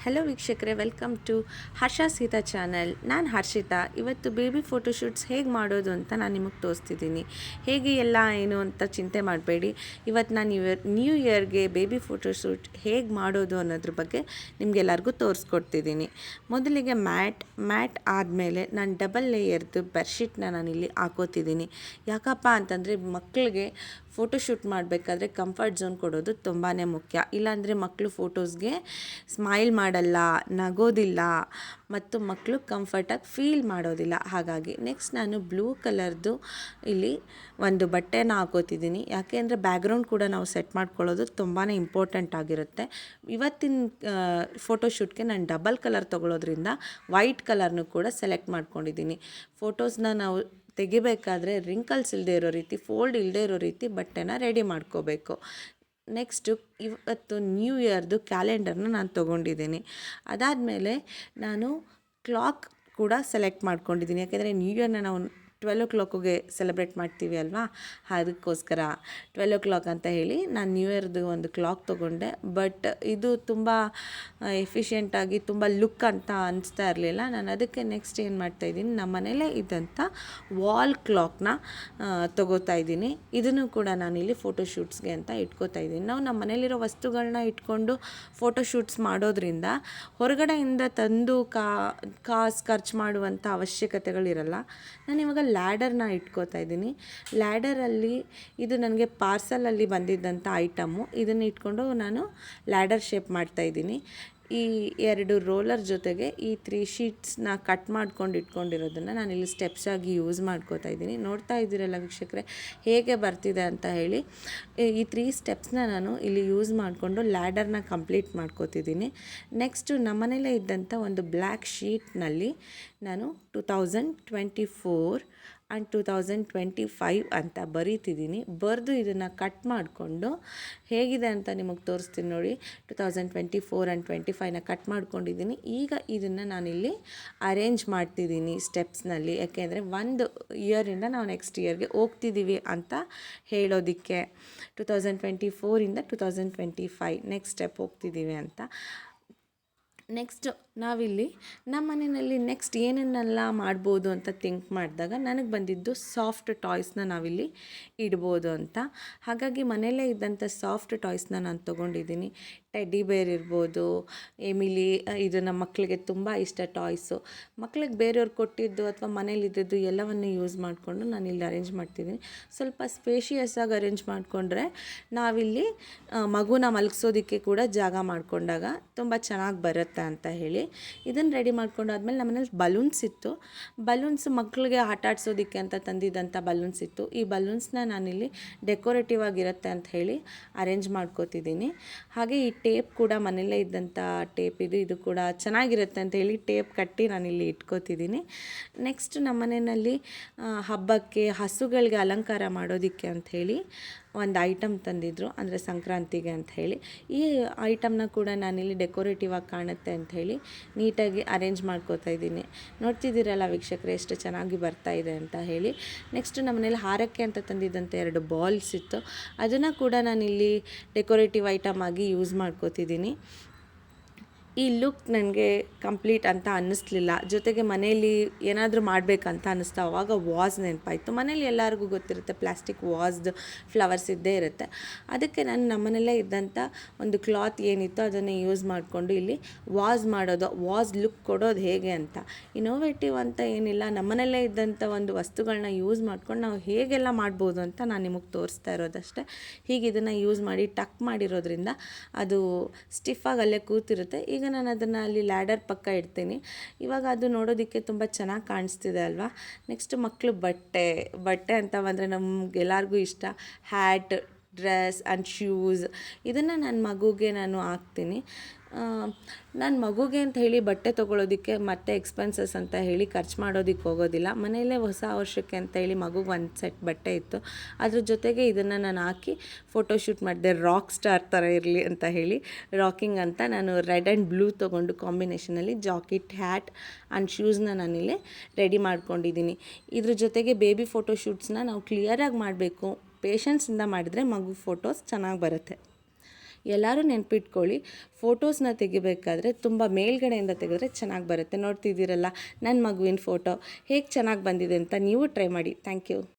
Hello ವೀಕ್ಷಕರೇ, welcome to Harsha Seetha channel. ನಾನು ಹರ್ಷಿತಾ. ಇವತ್ತು ಬೇಬಿ ಫೋಟೋಶೂಟ್ಸ್ ಹೇಗೆ ಮಾಡೋದು ಅಂತ ನಾನು ನಿಮಗೆ ತೋರಿಸ್ತಿದ್ದೀನಿ. ಹೇಗೆ ಎಲ್ಲ ಏನು ಅಂತ ಚಿಂತೆ ಮಾಡಬೇಡಿ. ಇವತ್ತು ನಾನು ನ್ಯೂ ಇಯರ್ಗೆ ಬೇಬಿ ಫೋಟೋಶೂಟ್ ಹೇಗೆ ಮಾಡೋದು ಅನ್ನೋದ್ರ ಬಗ್ಗೆ ನಿಮಗೆಲ್ಲರಿಗೂ ತೋರಿಸ್ಕೊಡ್ತಿದ್ದೀನಿ. ಮೊದಲಿಗೆ ಮ್ಯಾಟ್ ಆದಮೇಲೆ ನಾನು ಡಬಲ್ ಲೇಯರ್ದು ಬೆಡ್ಶೀಟ್ನ ನಾನಿಲ್ಲಿ ಹಾಕೋತಿದ್ದೀನಿ. ಯಾಕಪ್ಪ ಅಂತಂದರೆ ಮಕ್ಕಳಿಗೆ ಫೋಟೋಶೂಟ್ ಮಾಡಬೇಕಾದ್ರೆ ಕಂಫರ್ಟ್ ಝೋನ್ ಕೊಡೋದು ತುಂಬಾ ಮುಖ್ಯ. ಇಲ್ಲಾಂದರೆ ಮಕ್ಕಳು ಫೋಟೋಸ್ಗೆ ಸ್ಮೈಲ್ ಮಾಡಲ್ಲ, ನಗೋದಿಲ್ಲ ಮತ್ತು ಮಕ್ಕಳು ಕಂಫರ್ಟಾಗಿ ಫೀಲ್ ಮಾಡೋದಿಲ್ಲ. ಹಾಗಾಗಿ ನೆಕ್ಸ್ಟ್ ನಾನು ಬ್ಲೂ ಕಲರ್ದು ಇಲ್ಲಿ ಒಂದು ಬಟ್ಟೆನ ಹಾಕೋತಿದ್ದೀನಿ. ಯಾಕೆ ಅಂದರೆ ಬ್ಯಾಕ್ಗ್ರೌಂಡ್ ಕೂಡ ನಾವು ಸೆಟ್ ಮಾಡ್ಕೊಳ್ಳೋದು ತುಂಬಾ ಇಂಪಾರ್ಟೆಂಟ್ ಆಗಿರುತ್ತೆ. ಇವತ್ತಿನ ಫೋಟೋಶೂಟ್ಗೆ ನಾನು ಡಬಲ್ ಕಲರ್ ತೊಗೊಳೋದ್ರಿಂದ ವೈಟ್ ಕಲರ್ನು ಕೂಡ ಸೆಲೆಕ್ಟ್ ಮಾಡ್ಕೊಂಡಿದ್ದೀನಿ. ಫೋಟೋಸ್ನ ನಾವು ತೆಗಿಬೇಕಾದ್ರೆ ರಿಂಕಲ್ಸ್ ಇಲ್ಲದೆ ಇರೋ ರೀತಿ, ಫೋಲ್ಡ್ ಇಲ್ಲದೆ ಇರೋ ರೀತಿ ಬಟ್ಟೆನ ರೆಡಿ ಮಾಡ್ಕೋಬೇಕು. ನೆಕ್ಸ್ಟು ಇವತ್ತು ನ್ಯೂ ಇಯರ್ದು ಕ್ಯಾಲೆಂಡರ್ನ ನಾನು ತೊಗೊಂಡಿದ್ದೀನಿ. ಅದಾದಮೇಲೆ ನಾನು ಕ್ಲಾಕ್ ಕೂಡ ಸೆಲೆಕ್ಟ್ ಮಾಡ್ಕೊಂಡಿದ್ದೀನಿ. ಯಾಕೆಂದರೆ ನ್ಯೂ ಇಯರ್ನ ನಾವು 12 o'clock ಸೆಲೆಬ್ರೇಟ್ ಮಾಡ್ತೀವಿ ಅಲ್ವಾ, ಅದಕ್ಕೋಸ್ಕರ 12 o'clock ಅಂತ ಹೇಳಿ ನಾನು ನ್ಯೂ ಇಯರ್ದು ಒಂದು ಕ್ಲಾಕ್ ತೊಗೊಂಡೆ. ಬಟ್ ಇದು ತುಂಬ ಎಫಿಷಿಯೆಂಟಾಗಿ ತುಂಬ ಲುಕ್ ಅಂತ ಅನಿಸ್ತಾ ಇರಲಿಲ್ಲ. ನಾನು ಅದಕ್ಕೆ ನೆಕ್ಸ್ಟ್ ಏನು ಮಾಡ್ತಾಯಿದ್ದೀನಿ, ನಮ್ಮ ಮನೇಲೇ ಇದ್ದಂಥ ವಾಲ್ ಕ್ಲಾಕ್ನ ತೊಗೋತಾ ಇದ್ದೀನಿ. ಇದನ್ನು ಕೂಡ ನಾನಿಲ್ಲಿ ಫೋಟೋಶೂಟ್ಸ್ಗೆ ಅಂತ ಇಟ್ಕೋತಾ ಇದ್ದೀನಿ. ನಾವು ನಮ್ಮ ಮನೇಲಿರೋ ವಸ್ತುಗಳನ್ನ ಇಟ್ಕೊಂಡು ಫೋಟೋಶೂಟ್ಸ್ ಮಾಡೋದ್ರಿಂದ ಹೊರಗಡೆಯಿಂದ ತಂದು ಕಾಸು ಖರ್ಚು ಮಾಡುವಂಥ ಅವಶ್ಯಕತೆಗಳಿರಲ್ಲ. ನಾನು ಇವಾಗ ಲ್ಯಾಡರ್ನ ಇಟ್ಕೋತಾ ಇದ್ದೀನಿ. ಲ್ಯಾಡರಲ್ಲಿ ಇದು ನನಗೆ ಪಾರ್ಸಲಲ್ಲಿ ಬಂದಿದ್ದಂಥ ಐಟಮು. ಇದನ್ನು ಇಟ್ಕೊಂಡು ನಾನು ಲ್ಯಾಡರ್ ಶೇಪ್ ಮಾಡ್ತಾಯಿದ್ದೀನಿ. ಈ 2 ರೋಲರ್ ಜೊತೆಗೆ ಈ 3 ಶೀಟ್ಸ್ನ ಕಟ್ ಮಾಡ್ಕೊಂಡು ಇಟ್ಕೊಂಡಿರೋದನ್ನು ನಾನಿಲ್ಲಿ ಸ್ಟೆಪ್ಸಾಗಿ ಯೂಸ್ ಮಾಡ್ಕೋತಾ ಇದ್ದೀನಿ. ನೋಡ್ತಾ ಇದ್ದೀರಲ್ಲ ವೀಕ್ಷಕರೇ ಹೇಗೆ ಬರ್ತಿದೆ ಅಂತ ಹೇಳಿ. ಈ 3 ಸ್ಟೆಪ್ಸ್ನ ನಾನು ಇಲ್ಲಿ ಯೂಸ್ ಮಾಡಿಕೊಂಡು ಲ್ಯಾಡರ್ನ ಕಂಪ್ಲೀಟ್ ಮಾಡ್ಕೋತಿದ್ದೀನಿ. ನೆಕ್ಸ್ಟು ನಮ್ಮನೇಲೇ ಇದ್ದಂಥ ಒಂದು ಬ್ಲ್ಯಾಕ್ ಶೀಟ್ನಲ್ಲಿ ನಾನು 2024 ಆ್ಯಂಡ್ 2025 ಅಂತ ಬರೀತಿದ್ದೀನಿ. ಬರೆದು ಇದನ್ನು ಕಟ್ ಮಾಡಿಕೊಂಡು ಹೇಗಿದೆ ಅಂತ ನಿಮಗೆ ತೋರಿಸ್ತೀನಿ ನೋಡಿ. 2024 ಆ್ಯಂಡ್ 25ನ ಕಟ್ ಮಾಡ್ಕೊಂಡಿದ್ದೀನಿ. ಈಗ ಇದನ್ನು ನಾನಿಲ್ಲಿ ಅರೇಂಜ್ ಮಾಡ್ತಿದ್ದೀನಿ ಸ್ಟೆಪ್ಸ್ನಲ್ಲಿ. ಯಾಕೆಂದರೆ ಒಂದು ಇಯರಿಂದ ನಾವು ನೆಕ್ಸ್ಟ್ ಇಯರ್ಗೆ ಹೋಗ್ತಿದ್ದೀವಿ ಅಂತ ಹೇಳೋದಕ್ಕೆ. 2024ಇಂದ 2025 ನೆಕ್ಸ್ಟ್ ಸ್ಟೆಪ್ ಹೋಗ್ತಿದ್ದೀವಿ ಅಂತ. ನೆಕ್ಸ್ಟ್ ನಾವಿಲ್ಲಿ ನಮ್ಮ ಮನೆಯಲ್ಲಿ ನೆಕ್ಸ್ಟ್ ಏನನ್ನೆಲ್ಲ ಮಾಡ್ಬೋದು ಅಂತ ಥಿಂಕ್ ಮಾಡಿದಾಗ ನನಗೆ ಬಂದಿದ್ದು ಸಾಫ್ಟ್ ಟಾಯ್ಸ್ನ ನಾವಿಲ್ಲಿ ಇಡ್ಬೋದು ಅಂತ. ಹಾಗಾಗಿ ಮನೆಯಲ್ಲೇ ಇದ್ದಂಥ ಸಾಫ್ಟ್ ಟಾಯ್ಸ್ನ ನಾನು ತೊಗೊಂಡಿದ್ದೀನಿ. ಟೆಡ್ಡಿ ಬೇರ್ ಇರ್ಬೋದು, ಎಮಿಲಿ, ಇದು ನಮ್ಮ ಮಕ್ಕಳಿಗೆ ತುಂಬ ಇಷ್ಟ ಟಾಯ್ಸು. ಮಕ್ಕಳಿಗೆ ಬೇರೆಯವ್ರು ಕೊಟ್ಟಿದ್ದು ಅಥವಾ ಮನೇಲಿದ್ದದ್ದು ಎಲ್ಲವನ್ನು ಯೂಸ್ ಮಾಡಿಕೊಂಡು ನಾನಿಲ್ಲಿ ಅರೇಂಜ್ ಮಾಡ್ತಿದ್ದೀನಿ. ಸ್ವಲ್ಪ ಸ್ಪೇಷಿಯಸ್ಸಾಗಿ ಅರೇಂಜ್ ಮಾಡಿಕೊಂಡ್ರೆ ನಾವಿಲ್ಲಿ ಮಗುನ ಮಲಗಿಸೋದಕ್ಕೆ ಕೂಡ ಜಾಗ ಮಾಡಿಕೊಂಡಾಗ ತುಂಬ ಚೆನ್ನಾಗಿ ಬರುತ್ತೆ ಅಂತ ಹೇಳಿ ಇದನ್ನು ರೆಡಿ ಮಾಡ್ಕೊಂಡಾದ್ಮೇಲೆ ನಮ್ಮನೇಲಿ ಬಲೂನ್ಸ್ ಇತ್ತು. ಬಲೂನ್ಸ್ ಮಕ್ಕಳಿಗೆ ಆಟ ಆಡ್ಸೋದಕ್ಕೆ ಅಂತ ತಂದಿದ್ದಂಥ ಬಲೂನ್ಸ್ ಇತ್ತು. ಈ ಬಲೂನ್ಸ್ನ ನಾನಿಲ್ಲಿ ಡೆಕೋರೇಟಿವ್ ಆಗಿರುತ್ತೆ ಅಂತ ಹೇಳಿ ಅರೇಂಜ್ ಮಾಡ್ಕೋತಿದ್ದೀನಿ. ಹಾಗೆ ಈ ಟೇಪ್ ಕೂಡ ಮನೆಯಲ್ಲೇ ಇದ್ದಂಥ ಟೇಪ್ ಇದು ಕೂಡ ಚೆನ್ನಾಗಿರುತ್ತೆ ಅಂತ ಹೇಳಿ ಟೇಪ್ ಕಟ್ಟಿ ನಾನಿಲ್ಲಿ ಇಟ್ಕೋತಿದ್ದೀನಿ. ನೆಕ್ಸ್ಟ್ ನಮ್ಮ ಮನೆಯಲ್ಲಿ ಹಬ್ಬಕ್ಕೆ ಹಸುಗಳಿಗೆ ಅಲಂಕಾರ ಮಾಡೋದಕ್ಕೆ ಅಂಥೇಳಿ ಒಂದು ಐಟಮ್ ತಂದಿದ್ದರು, ಅಂದರೆ ಸಂಕ್ರಾಂತಿಗೆ ಅಂತ ಹೇಳಿ. ಈ ಐಟಮ್ನ ಕೂಡ ನಾನಿಲ್ಲಿ ಡೆಕೋರೇಟಿವ್ ಆಗಿ ಕಾಣುತ್ತೆ ಅಂಥೇಳಿ ನೀಟಾಗಿ ಅರೇಂಜ್ ಮಾಡ್ಕೋತಾ ಇದ್ದೀನಿ. ನೋಡ್ತಿದ್ದೀರಲ್ಲ ವೀಕ್ಷಕರೇ ಎಷ್ಟು ಚೆನ್ನಾಗಿ ಬರ್ತಾ ಇದೆ ಅಂತ ಹೇಳಿ. ನೆಕ್ಸ್ಟ್ ನಮ್ಮ ಮನೇಲಿ ಹಾರಕ್ಕೆ ಅಂತ ತಂದಿದ್ದಂಥ 2 ಬಾಲ್ಸ್ ಇತ್ತು. ಅದನ್ನು ಕೂಡ ನಾನಿಲ್ಲಿ ಡೆಕೋರೇಟಿವ್ ಐಟಮ್ ಆಗಿ ಯೂಸ್ ಮಾಡ್ಕೋತಿದ್ದೀನಿ. ಈ ಲುಕ್ ನನಗೆ ಕಂಪ್ಲೀಟ್ ಅಂತ ಅನ್ನಿಸ್ಲಿಲ್ಲ. ಜೊತೆಗೆ ಮನೇಲಿ ಏನಾದರೂ ಮಾಡಬೇಕಂತ ಅನ್ನಿಸ್ತಾ ಅವಾಗ ವಾಸ್ ನೆನಪಾಯಿತು. ಮನೇಲಿ ಎಲ್ಲರಿಗೂ ಗೊತ್ತಿರುತ್ತೆ ಪ್ಲಾಸ್ಟಿಕ್ ವಾಸ್ದು ಫ್ಲವರ್ಸ್ ಇದ್ದೇ ಇರುತ್ತೆ. ಅದಕ್ಕೆ ನಾನು ನಮ್ಮನೆಯಲ್ಲೇ ಇದ್ದಂಥ ಒಂದು ಕ್ಲಾತ್ ಏನಿತ್ತು ಅದನ್ನು ಯೂಸ್ ಮಾಡಿಕೊಂಡು ಇಲ್ಲಿ ವಾಸ್ ಲುಕ್ ಕೊಡೋದು ಹೇಗೆ ಅಂತ. ಇನೋವೇಟಿವ್ ಅಂತ ಏನಿಲ್ಲ, ನಮ್ಮನೆಯಲ್ಲೇ ಇದ್ದಂಥ ಒಂದು ವಸ್ತುಗಳನ್ನ ಯೂಸ್ ಮಾಡ್ಕೊಂಡು ನಾವು ಹೇಗೆಲ್ಲ ಮಾಡ್ಬೋದು ಅಂತ ನಾನು ನಿಮಗೆ ತೋರಿಸ್ತಾ ಇರೋದಷ್ಟೇ. ಹೀಗೆ ಇದನ್ನು ಯೂಸ್ ಮಾಡಿ ಟಕ್ ಮಾಡಿರೋದ್ರಿಂದ ಅದು ಸ್ಟಿಫಾಗಿ ಅಲ್ಲೇ ಕೂತಿರುತ್ತೆ. ಈಗ ನಾನು ಅದನ್ನು ಅಲ್ಲಿ ಲ್ಯಾಡರ್ ಪಕ್ಕ ಇಡ್ತೀನಿ. ಇವಾಗ ಅದು ನೋಡೋದಕ್ಕೆ ತುಂಬ ಚೆನ್ನಾಗಿ ಕಾಣಿಸ್ತಿದೆ ಅಲ್ವಾ. ನೆಕ್ಸ್ಟ್ ಮಕ್ಕಳು ಬಟ್ಟೆ ಅಂತ ಬಂದರೆ ನಮಗೆಲ್ಲರಿಗೂ ಇಷ್ಟ. ಹ್ಯಾಟ್, ಡ್ರೆಸ್ ಆ್ಯಂಡ್ ಶೂಸ್ ಇದನ್ನು ನನ್ನ ಮಗುಗೆ ನಾನು ಹಾಕ್ತೀನಿ. ನಾನು ಮಗುಗೆ ಅಂತ ಹೇಳಿ ಬಟ್ಟೆ ತೊಗೊಳೋದಕ್ಕೆ ಮತ್ತೆ ಎಕ್ಸ್ಪೆನ್ಸಸ್ ಅಂತ ಹೇಳಿ ಖರ್ಚು ಮಾಡೋದಕ್ಕೆ ಹೋಗೋದಿಲ್ಲ. ಮನೆಯಲ್ಲೇ ಹೊಸ ವರ್ಷಕ್ಕೆ ಅಂತ ಹೇಳಿ ಮಗುಗೆ ಒಂದು ಸೆಟ್ ಬಟ್ಟೆ ಇತ್ತು. ಅದ್ರ ಜೊತೆಗೆ ಇದನ್ನು ನಾನು ಹಾಕಿ ಫೋಟೋಶೂಟ್ ಮಾಡಿದೆ. ರಾಕ್ ಸ್ಟಾರ್ ಥರ ಇರಲಿ ಅಂತ ಹೇಳಿ ರಾಕಿಂಗ್ ಅಂತ ನಾನು ರೆಡ್ ಆ್ಯಂಡ್ ಬ್ಲೂ ತೊಗೊಂಡು ಕಾಂಬಿನೇಷನಲ್ಲಿ ಜಾಕೆಟ್, ಹ್ಯಾಟ್ ಆ್ಯಂಡ್ ಶೂಸ್ನ ನಾನಿಲ್ಲಿ ರೆಡಿ ಮಾಡ್ಕೊಂಡಿದ್ದೀನಿ. ಇದ್ರ ಜೊತೆಗೆ ಬೇಬಿ ಫೋಟೋಶೂಟ್ಸ್ನ ನಾವು ಕ್ಲಿಯರಾಗಿ ಮಾಡಬೇಕು. ಪೇಷನ್ಸಿಂದ ಮಾಡಿದರೆ ಮಗು ಫೋಟೋಸ್ ಚೆನ್ನಾಗಿ ಬರುತ್ತೆ. ಎಲ್ಲರೂ ನೆನ್ಪಿಟ್ಕೊಳ್ಳಿ, ಫೋಟೋಸ್ನ ತೆಗಿಬೇಕಾದ್ರೆ ತುಂಬ ಮೇಲ್ಗಡೆಯಿಂದ ತೆಗೆದ್ರೆ ಚೆನ್ನಾಗಿ ಬರುತ್ತೆ. ನೋಡ್ತಿದ್ದೀರಲ್ಲ ನನ್ನ ಮಗುವಿನ ಫೋಟೋ ಹೇಗೆ ಚೆನ್ನಾಗಿ ಬಂದಿದೆ ಅಂತ ನೀವು ಟ್ರೈ ಮಾಡಿ. Thank you.